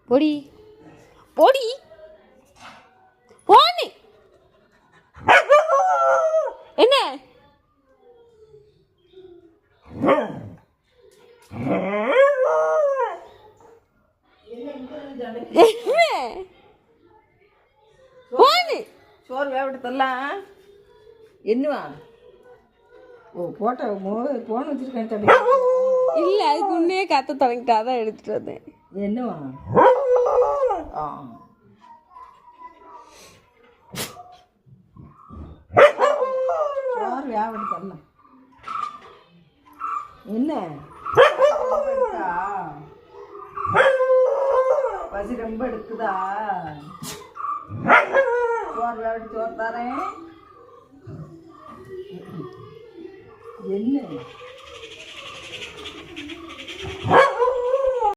பொடி பொடி போனி என்ன போனி சோறு வேவிட்டு தரலாம் என்னவா ஓ போட்ட போன் வச்சிருக்கேன் இல்ல அதுக்கு முன்னே கத்த தொடங்கிட்டா தான் எடுத்துட்டு வந்தேன் என்னவா ஆ சோறு வேவிட்டு தரலாம் என்ன பசி ரொம்ப எடுக்குதா சோறு வேவிட்டு சோறு தரேன் என்ன